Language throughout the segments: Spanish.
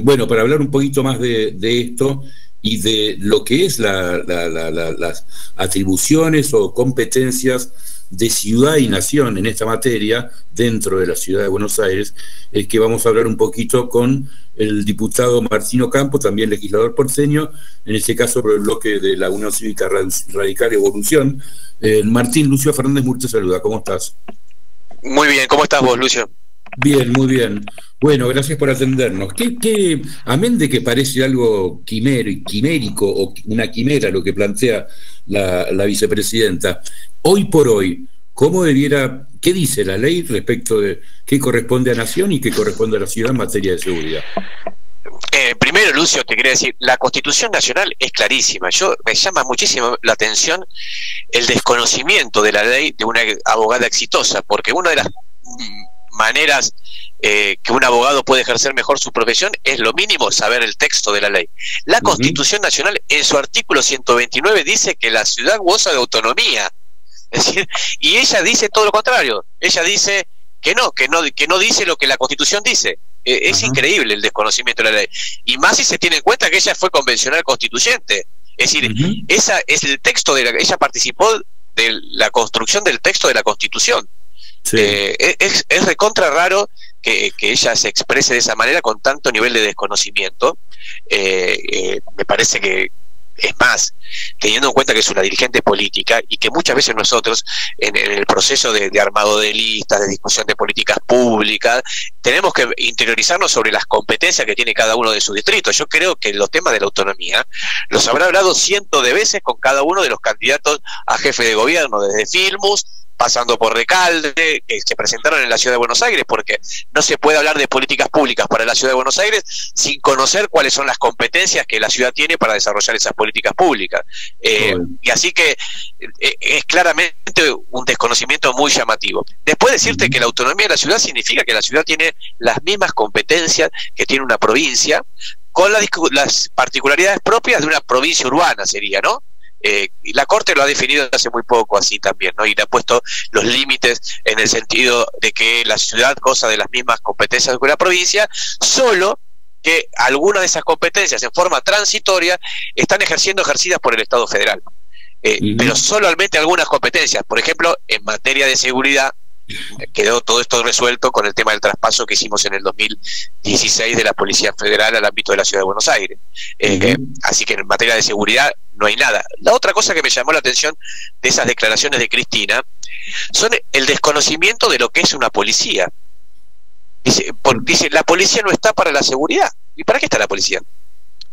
Bueno, para hablar un poquito más de esto y de lo que es las atribuciones o competencias de ciudad y nación en esta materia dentro de la ciudad de Buenos Aires, es que vamos a hablar un poquito con el diputado Martín Ocampo, también legislador porteño, en este caso por el bloque de la Unión Cívica Radical Evolución. Martín, Lucio Fernández Mur te saluda, ¿cómo estás? Muy bien, ¿cómo estás vos, Lucio? Bien, muy bien. Bueno, gracias por atendernos. Amén de que parece algo quimérico o una quimera lo que plantea la vicepresidenta, hoy por hoy, ¿qué dice la ley respecto de qué corresponde a Nación y qué corresponde a la ciudad en materia de seguridad? Primero, Lucio, te quería decir, la Constitución Nacional es clarísima. Me llama muchísimo la atención el desconocimiento de la ley de una abogada exitosa, porque una de las maneras que un abogado puede ejercer mejor su profesión es lo mínimo saber el texto de la ley. La Constitución Nacional en su artículo 129 dice que la ciudad goza de autonomía, es decir, y ella dice todo lo contrario. Ella dice que no dice lo que la Constitución dice. Es increíble el desconocimiento de la ley, y más si se tiene en cuenta que ella fue convencional constituyente, es decir, esa es el texto ella participó de la construcción del texto de la Constitución. Sí. Es recontra raro que ella se exprese de esa manera con tanto nivel de desconocimiento. Me parece que es más, teniendo en cuenta que es una dirigente política y que muchas veces nosotros en el proceso de armado de listas, de discusión de políticas públicas, tenemos que interiorizarnos sobre las competencias que tiene cada uno de sus distritos. Yo creo que los temas de la autonomía los habrá hablado cientos de veces con cada uno de los candidatos a jefe de gobierno, desde Filmus pasando por Recalde, que se presentaron en la ciudad de Buenos Aires, porque no se puede hablar de políticas públicas para la ciudad de Buenos Aires sin conocer cuáles son las competencias que la ciudad tiene para desarrollar esas políticas públicas. Y así que es claramente un desconocimiento muy llamativo. Después decirte que la autonomía de la ciudad significa que la ciudad tiene las mismas competencias que tiene una provincia, con las particularidades propias de una provincia urbana, sería, ¿no? Y la Corte lo ha definido hace muy poco así también, ¿no? Y le ha puesto los límites en el sentido de que la ciudad goza de las mismas competencias que la provincia, solo que algunas de esas competencias en forma transitoria están ejercidas por el Estado federal, pero solamente algunas competencias. Por ejemplo, en materia de seguridad quedó todo esto resuelto con el tema del traspaso que hicimos en el 2016 de la Policía Federal al ámbito de la Ciudad de Buenos Aires. Así que en materia de seguridad no hay nada. La otra cosa que me llamó la atención de esas declaraciones de Cristina son el desconocimiento de lo que es una policía. Dice, la policía no está para la seguridad. ¿Y para qué está la policía?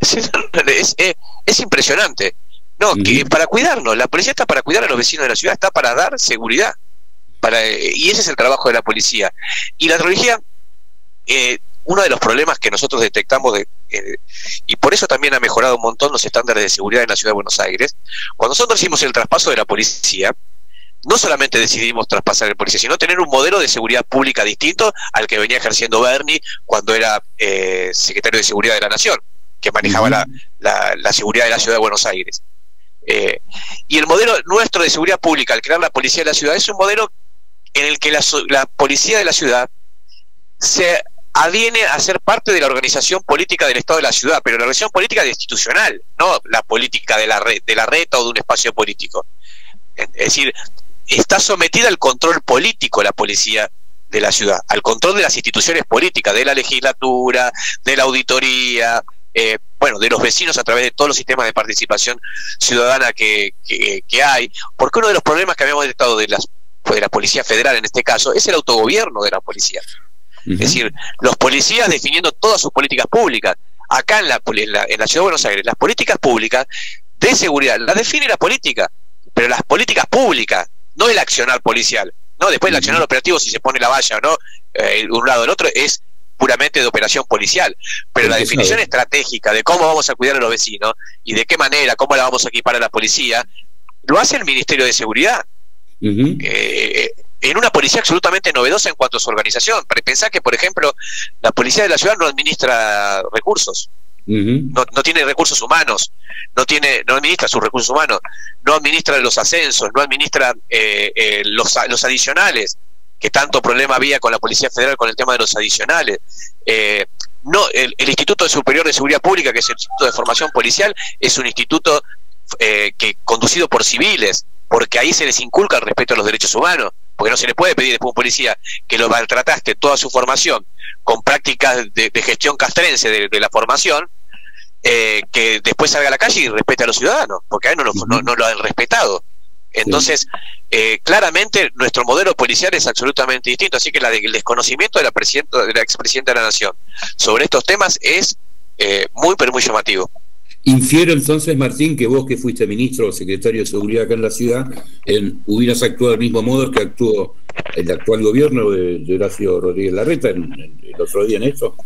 Es impresionante. No, que para cuidarnos, la policía está para cuidar a los vecinos de la ciudad, está para dar seguridad. Y ese es el trabajo de la policía. Y la tecnología, uno de los problemas que nosotros detectamos, y por eso también ha mejorado un montón los estándares de seguridad en la ciudad de Buenos Aires, cuando nosotros hicimos el traspaso de la policía, no solamente decidimos traspasar el policía, sino tener un modelo de seguridad pública distinto al que venía ejerciendo Berni cuando era secretario de Seguridad de la Nación, que manejaba la seguridad de la ciudad de Buenos Aires. Y el modelo nuestro de seguridad pública al crear la policía de la ciudad es un modelo en el que la policía de la ciudad se adviene a ser parte de la organización política del Estado de la ciudad, pero la organización política es institucional, no la política de la reta o de un espacio político. Es decir, está sometida al control político la policía de la ciudad, al control de las instituciones políticas, de la legislatura, de la auditoría, bueno, de los vecinos a través de todos los sistemas de participación ciudadana que hay, porque uno de los problemas que habíamos detectado de la Policía Federal en este caso es el autogobierno de la policía. Es decir, los policías definiendo todas sus políticas públicas. Acá en la Ciudad de Buenos Aires, las políticas públicas de seguridad las define la política, pero las políticas públicas, no el accionar policial, no después el accionar operativo, si se pone la valla o no, un lado o el otro, es puramente de operación policial, pero la definición estratégica de cómo vamos a cuidar a los vecinos y de qué manera, cómo la vamos a equipar a la policía, lo hace el Ministerio de Seguridad. En una policía absolutamente novedosa en cuanto a su organización. Pensá que, por ejemplo, la policía de la ciudad no administra recursos, no tiene recursos humanos, no administra sus recursos humanos, no administra los ascensos, no administra los adicionales, que tanto problema había con la Policía Federal con el tema de los adicionales. no, el Instituto Superior de Seguridad Pública, que es el Instituto de Formación Policial, es un instituto que conducido por civiles, porque ahí se les inculca el respeto a los derechos humanos, porque no se le puede pedir después a un policía que lo maltrataste toda su formación con prácticas de gestión castrense de la formación, que después salga a la calle y respete a los ciudadanos, porque a él no lo han respetado. Entonces, claramente nuestro modelo policial es absolutamente distinto, así que el desconocimiento de la expresidenta de la Nación sobre estos temas es muy, pero muy llamativo. Infiero entonces, Martín, que vos, que fuiste ministro o secretario de Seguridad acá en la ciudad, hubieras actuado del mismo modo que actuó el actual gobierno de Horacio Rodríguez Larreta el otro día en esto.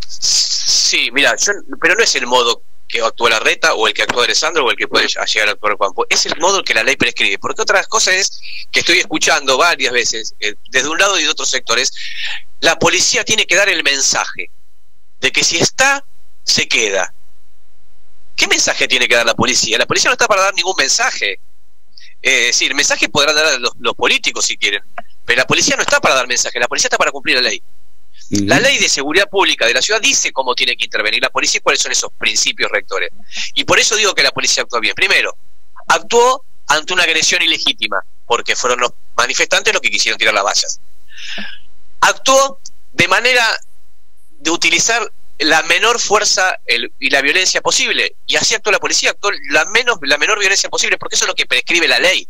Sí, mira, pero no es el modo que actuó Larreta o el que actuó Alessandro o el que puede llegar a actuar Juanjo, es el modo que la ley prescribe, porque otras cosas es que estoy escuchando varias veces, desde un lado y de otros sectores, la policía tiene que dar el mensaje de que si está, se queda. ¿Qué mensaje tiene que dar la policía? La policía no está para dar ningún mensaje. Es decir, el mensaje podrán dar los políticos si quieren, pero la policía no está para dar mensaje, la policía está para cumplir la ley. La ley de seguridad pública de la ciudad dice cómo tiene que intervenir la policía y cuáles son esos principios rectores. Y por eso digo que la policía actuó bien. Primero, actuó ante una agresión ilegítima, porque fueron los manifestantes los que quisieron tirar las vallas. Actuó de manera de utilizar la menor fuerza y la violencia posible, y así actuó la policía, actuó la menor violencia posible, porque eso es lo que prescribe la ley.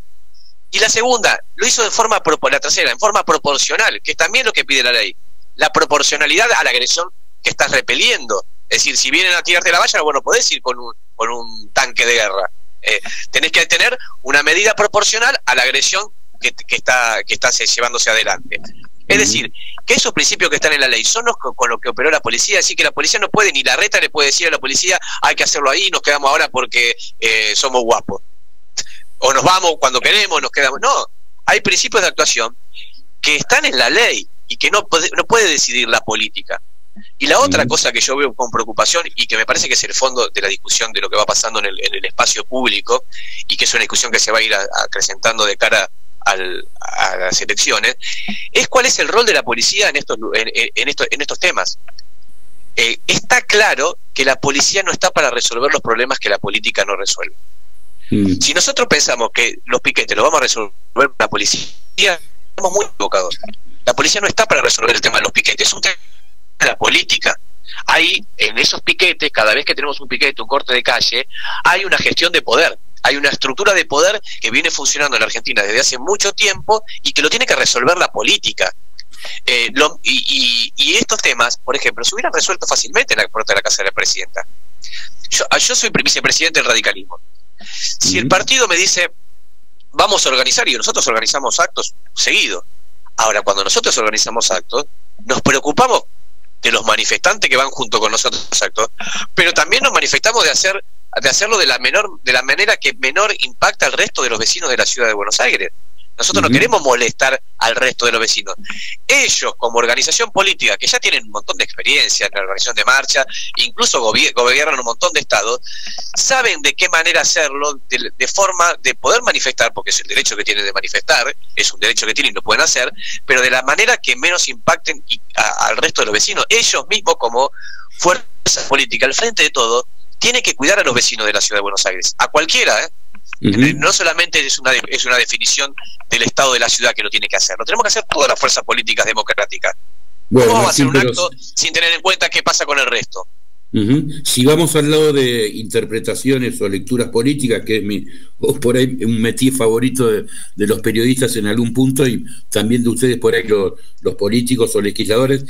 Y la segunda, lo hizo de forma, la tercera, en forma proporcional, que es también lo que pide la ley, la proporcionalidad a la agresión que estás repeliendo. Es decir, si vienen a tirarte la valla, bueno, podés ir con un tanque de guerra. Tenés que tener una medida proporcional a la agresión que está llevándose adelante. Es decir, que esos principios que están en la ley son los con los que operó la policía, así que la policía no puede, ni Larreta le puede decir a la policía, hay que hacerlo ahí, nos quedamos ahora porque somos guapos. O nos vamos cuando queremos, nos quedamos. No, hay principios de actuación que están en la ley y que no puede decidir la política. Y la otra cosa que yo veo con preocupación y que me parece que es el fondo de la discusión de lo que va pasando en el espacio público, y que es una discusión que se va a ir acrecentando de cara a las elecciones, es cuál es el rol de la policía en estos temas. Está claro que la policía no está para resolver los problemas que la política no resuelve. Si nosotros pensamos que los piquetes los vamos a resolver la policía, estamos muy equivocados. La policía no está para resolver el tema de los piquetes, es un tema de la política. Hay en esos piquetes, cada vez que tenemos un piquete, un corte de calle, hay una gestión de poder. Hay una estructura de poder que viene funcionando en la Argentina desde hace mucho tiempo y que lo tiene que resolver la política. Y estos temas, por ejemplo, se hubieran resuelto fácilmente en la puerta de la casa de la presidenta. Yo soy vicepresidente del radicalismo. Si el partido me dice, vamos a organizar, y nosotros organizamos actos seguido. Ahora, cuando nosotros organizamos actos, nos preocupamos de los manifestantes que van junto con nosotros a los actos, pero también nos manifestamos de hacerlo de la manera que menor impacta al resto de los vecinos de la ciudad de Buenos Aires. Nosotros no queremos molestar al resto de los vecinos. Ellos, como organización política, que ya tienen un montón de experiencia en la organización de marcha, incluso gobiernan un montón de estados, saben de qué manera hacerlo, de forma de poder manifestar, porque es el derecho que tienen de manifestar, es un derecho que tienen y lo pueden hacer, pero de la manera que menos impacten al resto de los vecinos. Ellos mismos, como fuerza política, al frente de todo, tienen que cuidar a los vecinos de la ciudad de Buenos Aires, a cualquiera, No solamente es una definición del Estado de la ciudad que lo tiene que hacer, lo tenemos que hacer todas las fuerzas políticas democráticas. Bueno, ¿cómo va a hacer un acto sin tener en cuenta qué pasa con el resto? Si vamos al lado de interpretaciones o lecturas políticas, que es por ahí un métier favorito de los periodistas en algún punto, y también de ustedes por ahí los políticos o legisladores,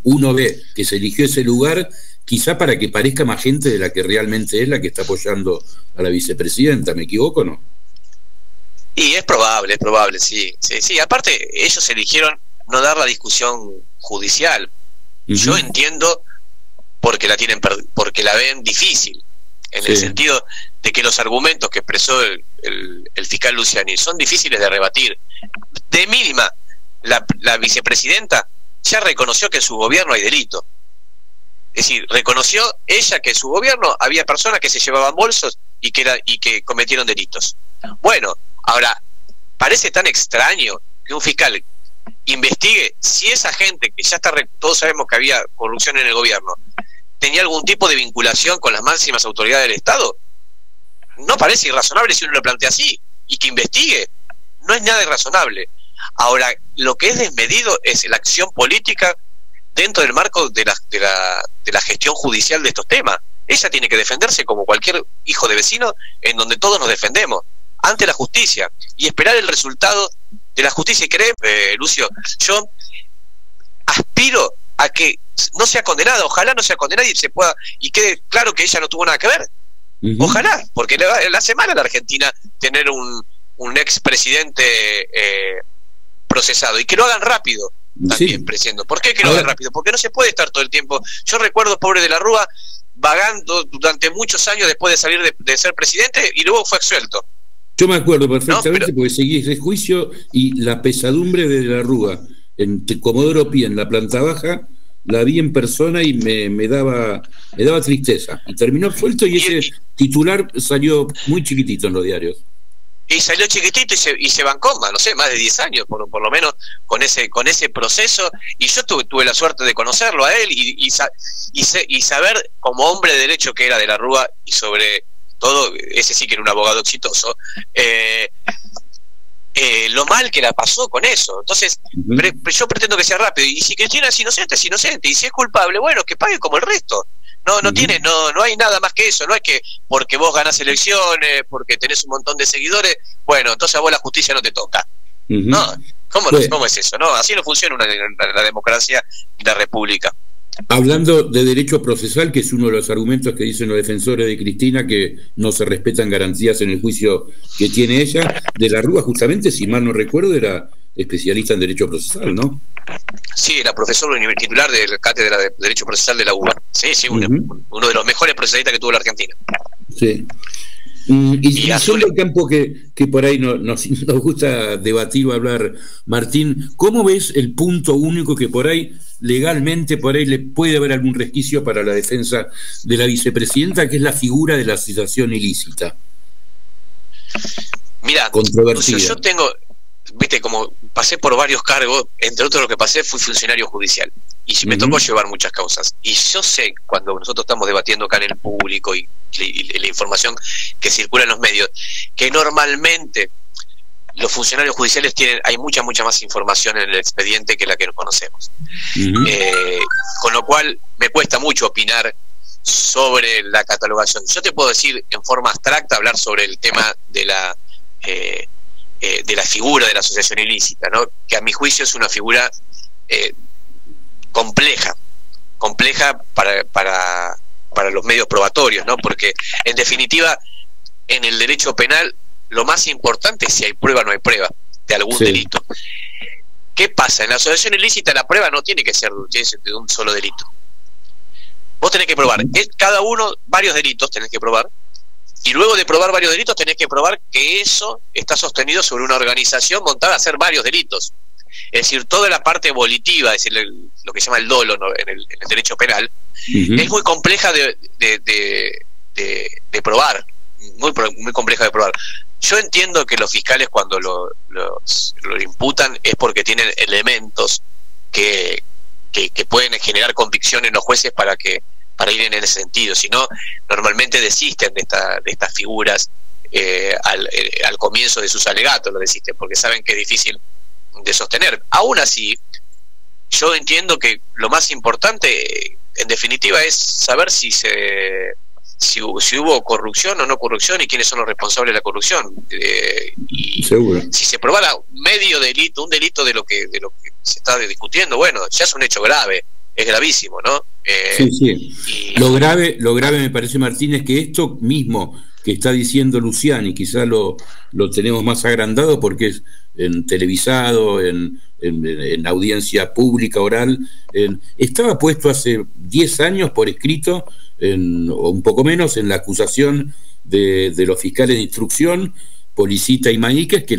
uno ve que se eligió ese lugar quizá para que parezca más gente de la que realmente es la que está apoyando a la vicepresidenta. ¿Me equivoco o no? Y es probable, sí. Aparte, ellos eligieron no dar la discusión judicial. Yo entiendo porque la ven difícil, en el sentido de que los argumentos que expresó el fiscal Luciani son difíciles de rebatir. De mínima, la vicepresidenta ya reconoció que en su gobierno hay delito. Es decir, reconoció ella que en su gobierno había personas que se llevaban bolsos y que cometieron delitos. Bueno, ahora, parece tan extraño que un fiscal investigue si esa gente que ya está, todos sabemos que había corrupción en el gobierno, tenía algún tipo de vinculación con las máximas autoridades del Estado. No parece irrazonable si uno lo plantea así, y que investigue. No es nada irrazonable. Ahora, lo que es desmedido es la acción política dentro del marco de la gestión judicial de estos temas. Ella tiene que defenderse como cualquier hijo de vecino, en donde todos nos defendemos ante la justicia, y esperar el resultado de la justicia. Y créeme, Lucio, yo aspiro a que no sea condenada, ojalá no sea condenada y quede claro que ella no tuvo nada que ver. Ojalá, porque le hace mal a la Argentina tener un expresidente procesado, y que lo hagan rápido también, presidente. ¿Por qué que lo hagan rápido? Porque no se puede estar todo el tiempo. Yo recuerdo, pobre de la Rúa, vagando durante muchos años después de salir de ser presidente, y luego fue absuelto. Yo me acuerdo perfectamente, porque seguí ese juicio, y la pesadumbre de la Rúa en Comodoro Pi, en la planta baja, la vi en persona y me daba tristeza. Y terminó absuelto, y ese titular salió muy chiquitito en los diarios. Y salió chiquitito y se bancó, no sé, más de 10 años, por lo menos, con ese proceso. Y yo tuve la suerte de conocerlo a él y saber, como hombre de derecho que era de la Rúa, y sobre todo, ese sí que era un abogado exitoso, lo mal que la pasó con eso. Entonces, yo pretendo que sea rápido, y si Cristina es inocente, es inocente, y si es culpable, bueno, que pague como el resto. No hay nada más que eso. No es que porque vos ganás elecciones, porque tenés un montón de seguidores, bueno, entonces a vos la justicia no te toca. No, ¿cómo es eso? No, así no funciona la democracia y la república. Hablando de derecho procesal, que es uno de los argumentos que dicen los defensores de Cristina, que no se respetan garantías en el juicio que tiene ella, de la Rúa, justamente, si mal no recuerdo, era especialista en derecho procesal, ¿no? Sí, era profesor titular de la cátedra de Derecho Procesal de la UBA. Sí, uno de los mejores procesalistas que tuvo la Argentina. Sí. Y solo el campo que por ahí nos gusta debatir o hablar, Martín, ¿cómo ves el punto único que por ahí, legalmente, por ahí le puede haber algún resquicio para la defensa de la vicepresidenta, que es la figura de la asociación ilícita? Mira, yo tengo... Viste, como pasé por varios cargos, entre otros lo que pasé fui funcionario judicial, y me tocó llevar muchas causas, y yo sé, cuando nosotros estamos debatiendo acá en el público y la información que circula en los medios, que normalmente los funcionarios judiciales hay mucha más información en el expediente que la que nos conocemos. Con lo cual me cuesta mucho opinar sobre la catalogación. Yo te puedo decir en forma abstracta, hablar sobre el tema de la figura de la asociación ilícita, ¿no? Que a mi juicio es una figura compleja para los medios probatorios, ¿no? Porque en definitiva, en el derecho penal, lo más importante es si hay prueba o no hay prueba de algún delito. ¿Qué pasa? En la asociación ilícita la prueba no tiene que ser de un solo delito. Vos tenés que probar cada uno, varios delitos tenés que probar, y luego de probar varios delitos tenés que probar que eso está sostenido sobre una organización montada a hacer varios delitos. Es decir, toda la parte volitiva, es decir, lo que se llama el dolo, ¿no? en el derecho penal, es muy compleja de probar, muy compleja de probar. Yo entiendo que los fiscales, cuando lo imputan, es porque tienen elementos que pueden generar convicción en los jueces para ir en ese sentido. Si no, normalmente desisten de estas figuras al comienzo de sus alegatos, lo desisten porque saben que es difícil de sostener. Aún así, yo entiendo que lo más importante, en definitiva, es saber si hubo corrupción o no corrupción, y quiénes son los responsables de la corrupción, y si se probara medio delito, un delito de lo que se está discutiendo, bueno, ya es un hecho grave, es gravísimo, ¿no? Lo grave me parece, Martín, es que esto mismo que está diciendo Luciani, quizá lo tenemos más agrandado porque es en televisado, en audiencia pública, oral, estaba puesto hace 10 años por escrito, o un poco menos, en la acusación de los fiscales de instrucción, Policita y Maíquez, que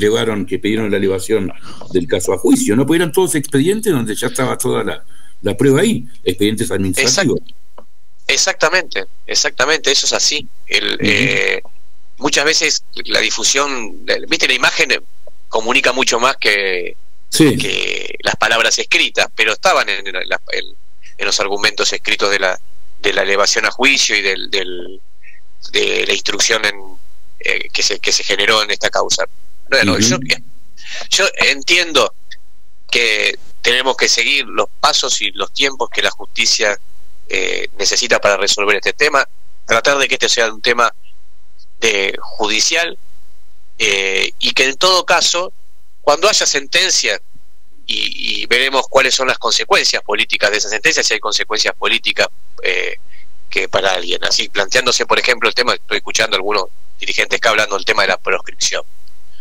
pidieron la elevación del caso a juicio, ¿no? Porque eran todos expedientes donde ya estaba toda la prueba ahí, expedientes administrativos. Exactamente, eso es así. Muchas veces la difusión, viste, la imagen comunica mucho más que sí, que las palabras escritas, pero estaban en los argumentos escritos de la elevación a juicio y de la instrucción que se generó en esta causa. Bueno, yo entiendo que tenemos que seguir los pasos y los tiempos que la justicia necesita para resolver este tema, tratar de que este sea un tema judicial, y que en todo caso, cuando haya sentencia, y veremos cuáles son las consecuencias políticas de esa sentencia, si hay consecuencias políticas que para alguien, así planteándose, por ejemplo, el tema, estoy escuchando a algunos dirigentes que hablando del tema de la proscripción.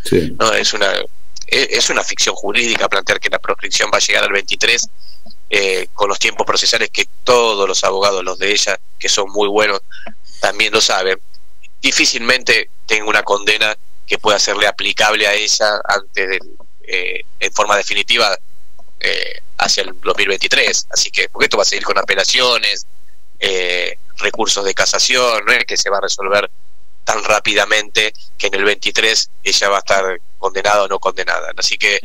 sí. No, es una ficción jurídica plantear que la proscripción va a llegar al 23 con los tiempos procesales que todos los abogados, los de ella, que son muy buenos, también lo saben. Difícilmente tenga una condena que pueda serle aplicable a ella antes en forma definitiva hacia el 2023. Así que, porque esto va a seguir con apelaciones, recursos de casación, no es que se va a resolver tan rápidamente que en el 23 ella va a estar condenada o no condenada. Así que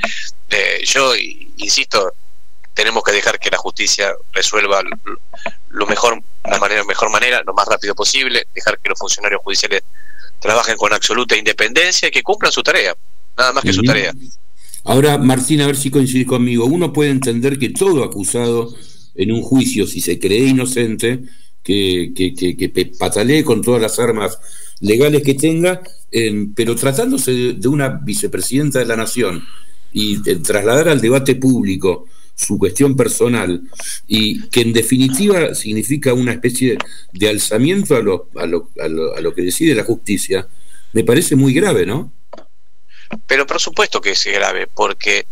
yo insisto, tenemos que dejar que la justicia resuelva la mejor manera, lo más rápido posible, dejar que los funcionarios judiciales trabajen con absoluta independencia y que cumplan su tarea, nada más que su tarea. Ahora, Martín, a ver si coincidís conmigo. Uno puede entender que todo acusado en un juicio, si se cree inocente, que patalee con todas las armas legales que tenga, pero tratándose de una vicepresidenta de la Nación y trasladar al debate público su cuestión personal, y que en definitiva significa una especie de alzamiento a lo que decide la justicia, me parece muy grave, ¿no? Pero por supuesto que es grave, porque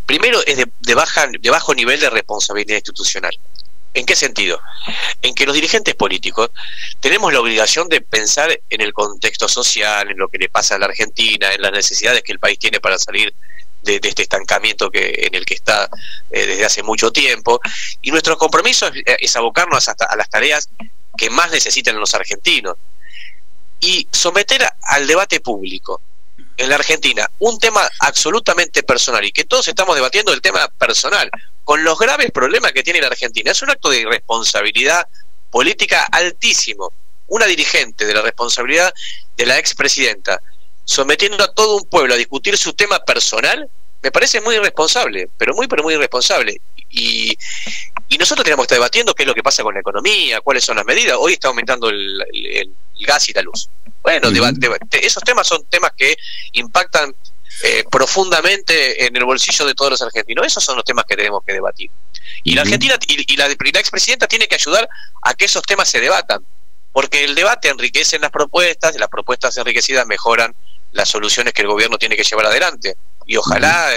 primero es de bajo nivel de responsabilidad institucional. ¿En qué sentido? En que los dirigentes políticos tenemos la obligación de pensar en el contexto social, en lo que le pasa a la Argentina, en las necesidades que el país tiene para salir de este estancamiento en el que está desde hace mucho tiempo, y nuestro compromiso es abocarnos a las tareas que más necesitan los argentinos y someter al debate público en la Argentina un tema absolutamente personal, y que todos estamos debatiendo el tema personal con los graves problemas que tiene la Argentina. Es un acto de irresponsabilidad política altísimo. Una dirigente de la responsabilidad de la expresidenta sometiendo a todo un pueblo a discutir su tema personal, me parece muy irresponsable, pero muy irresponsable. Y nosotros tenemos que estar debatiendo qué es lo que pasa con la economía, cuáles son las medidas. Hoy está aumentando el gas y la luz. Bueno, esos temas son temas que impactan profundamente en el bolsillo de todos los argentinos. Esos son los temas que tenemos que debatir. Y la Argentina y la expresidenta tiene que ayudar a que esos temas se debatan, porque el debate enriquece las propuestas, y las propuestas enriquecidas mejoran las soluciones que el gobierno tiene que llevar adelante, y ojalá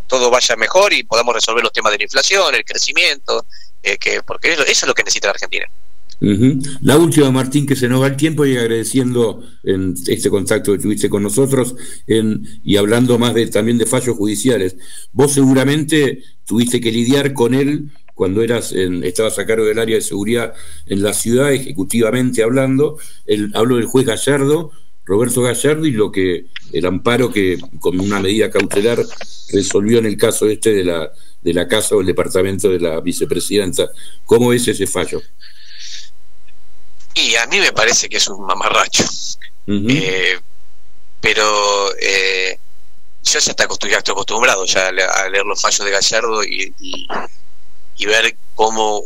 todo vaya mejor y podamos resolver los temas de la inflación, el crecimiento, porque eso es lo que necesita la Argentina. La última, Martín, que se nos va el tiempo, y agradeciendo en este contacto que tuviste con nosotros y hablando más también de fallos judiciales. Vos seguramente tuviste que lidiar con él cuando estabas a cargo del área de seguridad en la ciudad, ejecutivamente hablando. Hablo del juez Gallardo, Roberto Gallardo, y el amparo que con una medida cautelar resolvió en el caso de la casa o el departamento de la vicepresidenta. ¿Cómo es ese fallo? Y a mí me parece que es un mamarracho. Pero yo ya estoy acostumbrado ya a leer los fallos de Gallardo y ver cómo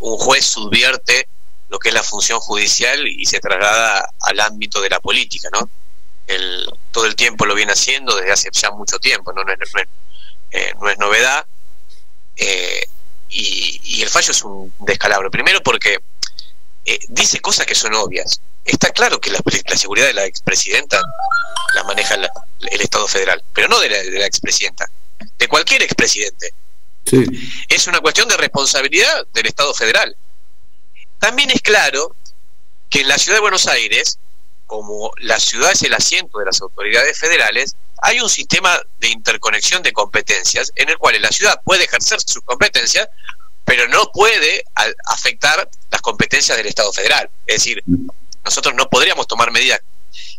un juez subvierte lo que es la función judicial y se traslada al ámbito de la política, ¿no? Todo el tiempo lo viene haciendo desde hace ya mucho tiempo, no es novedad, y el fallo es un descalabro. Primero porque dice cosas que son obvias. Está claro que la seguridad de la expresidenta la maneja el Estado federal, pero no de la expresidenta, de cualquier expresidente. Sí. Es una cuestión de responsabilidad del Estado federal. También es claro que en la ciudad de Buenos Aires, como la ciudad es el asiento de las autoridades federales, hay un sistema de interconexión de competencias en el cual la ciudad puede ejercer sus competencias, pero no puede afectar las competencias del Estado federal. Es decir, nosotros no podríamos tomar medidas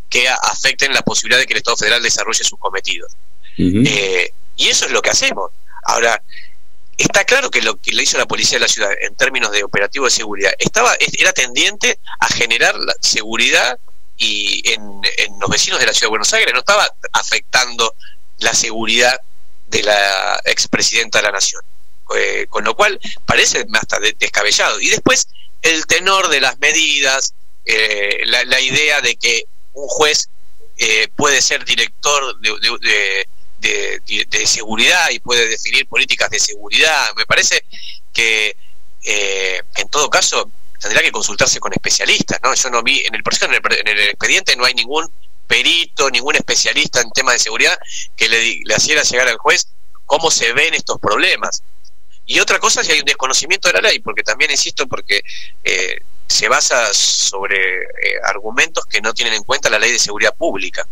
que afecten la posibilidad de que el Estado federal desarrolle sus cometidos. Y eso es lo que hacemos. Ahora, está claro que lo que le hizo la policía de la ciudad en términos de operativo de seguridad era tendiente a generar la seguridad y en los vecinos de la ciudad de Buenos Aires, no estaba afectando la seguridad de la expresidenta de la Nación, con lo cual parece hasta descabellado. Y después el tenor de las medidas, la idea de que un juez puede ser director de seguridad y puede definir políticas de seguridad, me parece que en todo caso tendrá que consultarse con especialistas, ¿no? Yo no vi en el expediente no hay ningún perito, ningún especialista en temas de seguridad que le hiciera llegar al juez cómo se ven estos problemas. Y otra cosa es que hay un desconocimiento de la ley, porque también insisto, porque se basa sobre argumentos que no tienen en cuenta la ley de seguridad pública,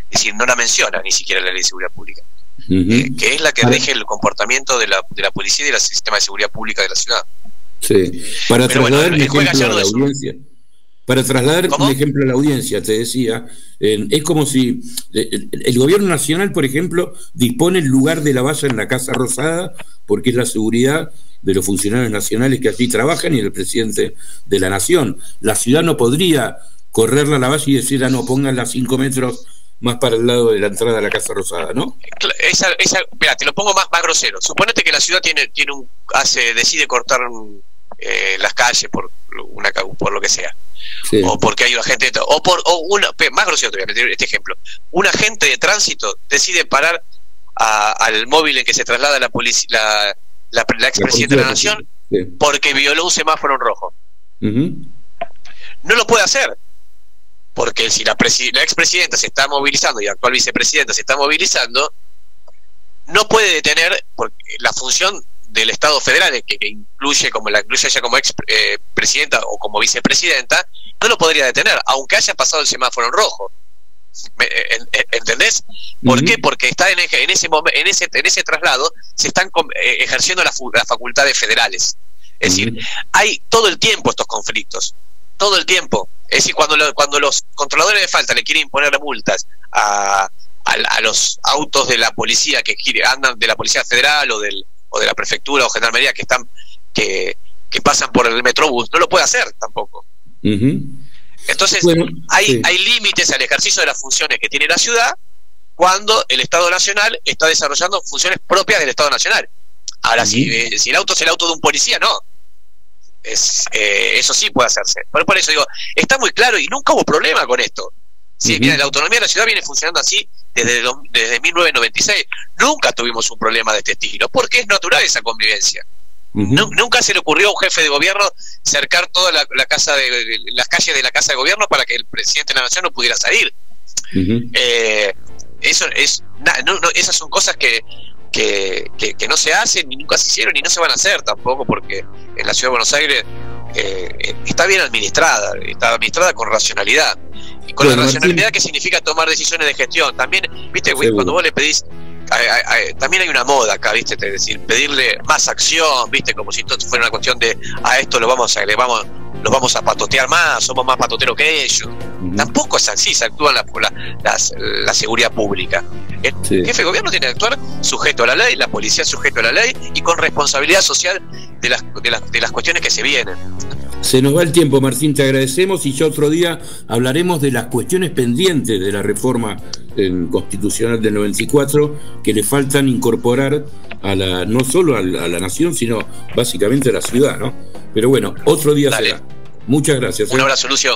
es decir, no la menciona ni siquiera la ley de seguridad pública, que es la que rige el comportamiento de la policía y del sistema de seguridad pública de la ciudad. Sí, para trasladar un ejemplo a la audiencia. Para trasladar un ejemplo a la audiencia, te decía, es como si el gobierno nacional, por ejemplo, dispone el lugar de la valla en la Casa Rosada, porque es la seguridad de los funcionarios nacionales que allí trabajan y del presidente de la Nación. La ciudad no podría correrla a la valla y decir, no, pónganla 5 metros más para el lado de la entrada a la Casa Rosada, ¿no? Mira, te lo pongo más grosero. Suponete que la ciudad decide cortar las calles por lo que sea. Sí. O porque hay un agente más grosero te voy a meter este ejemplo. Un agente de tránsito decide parar al móvil en que se traslada la expresidenta de la Nación, sí, porque violó un semáforo en rojo. No lo puede hacer, porque si la expresidenta se está movilizando y la actual vicepresidenta se está movilizando, no puede detener, porque la función del Estado federal, que incluye ella como presidenta o como vicepresidenta, no lo podría detener, aunque haya pasado el semáforo en rojo. ¿Entendés? ¿Por qué? Porque está en ese traslado se están ejerciendo las facultades federales. Es decir, hay todo el tiempo estos conflictos, todo el tiempo. Es decir, cuando los controladores de falta le quieren imponer multas a los autos de la policía que andan, de la policía federal o de la prefectura o gendarmería que pasan por el Metrobús, no lo puede hacer tampoco. Entonces, hay límites al ejercicio de las funciones que tiene la ciudad cuando el Estado Nacional está desarrollando funciones propias del Estado Nacional. Ahora, si el auto es el auto de un policía, no. Eso sí puede hacerse. Por eso digo, está muy claro y nunca hubo problema con esto. Sí, mira, la autonomía de la ciudad viene funcionando así desde 1996. Nunca tuvimos un problema de este estilo, porque es natural esa convivencia. Nunca se le ocurrió a un jefe de gobierno cercar toda las calles de la casa de gobierno para que el presidente de la Nación no pudiera salir. Esas son cosas que no se hacen, ni nunca se hicieron, ni no se van a hacer tampoco, porque en la ciudad de Buenos Aires está bien administrada, está administrada con racionalidad. Y con la racionalidad, que significa tomar decisiones de gestión. También, viste, cuando vos le pedís, también hay una moda acá, viste, es decir, pedirle más acción, viste, como si esto fuera una cuestión de los vamos a patotear más, somos más patoteros que ellos. Tampoco es así, se actúa la seguridad pública. El jefe de gobierno tiene que actuar sujeto a la ley, la policía sujeto a la ley y con responsabilidad social de las cuestiones que se vienen. Se nos va el tiempo, Martín, te agradecemos, y ya otro día hablaremos de las cuestiones pendientes de la reforma constitucional del 94 que le faltan incorporar no solo a la nación, sino básicamente a la ciudad, ¿no? Pero bueno, otro día será. Muchas gracias. Un abrazo, Lucio.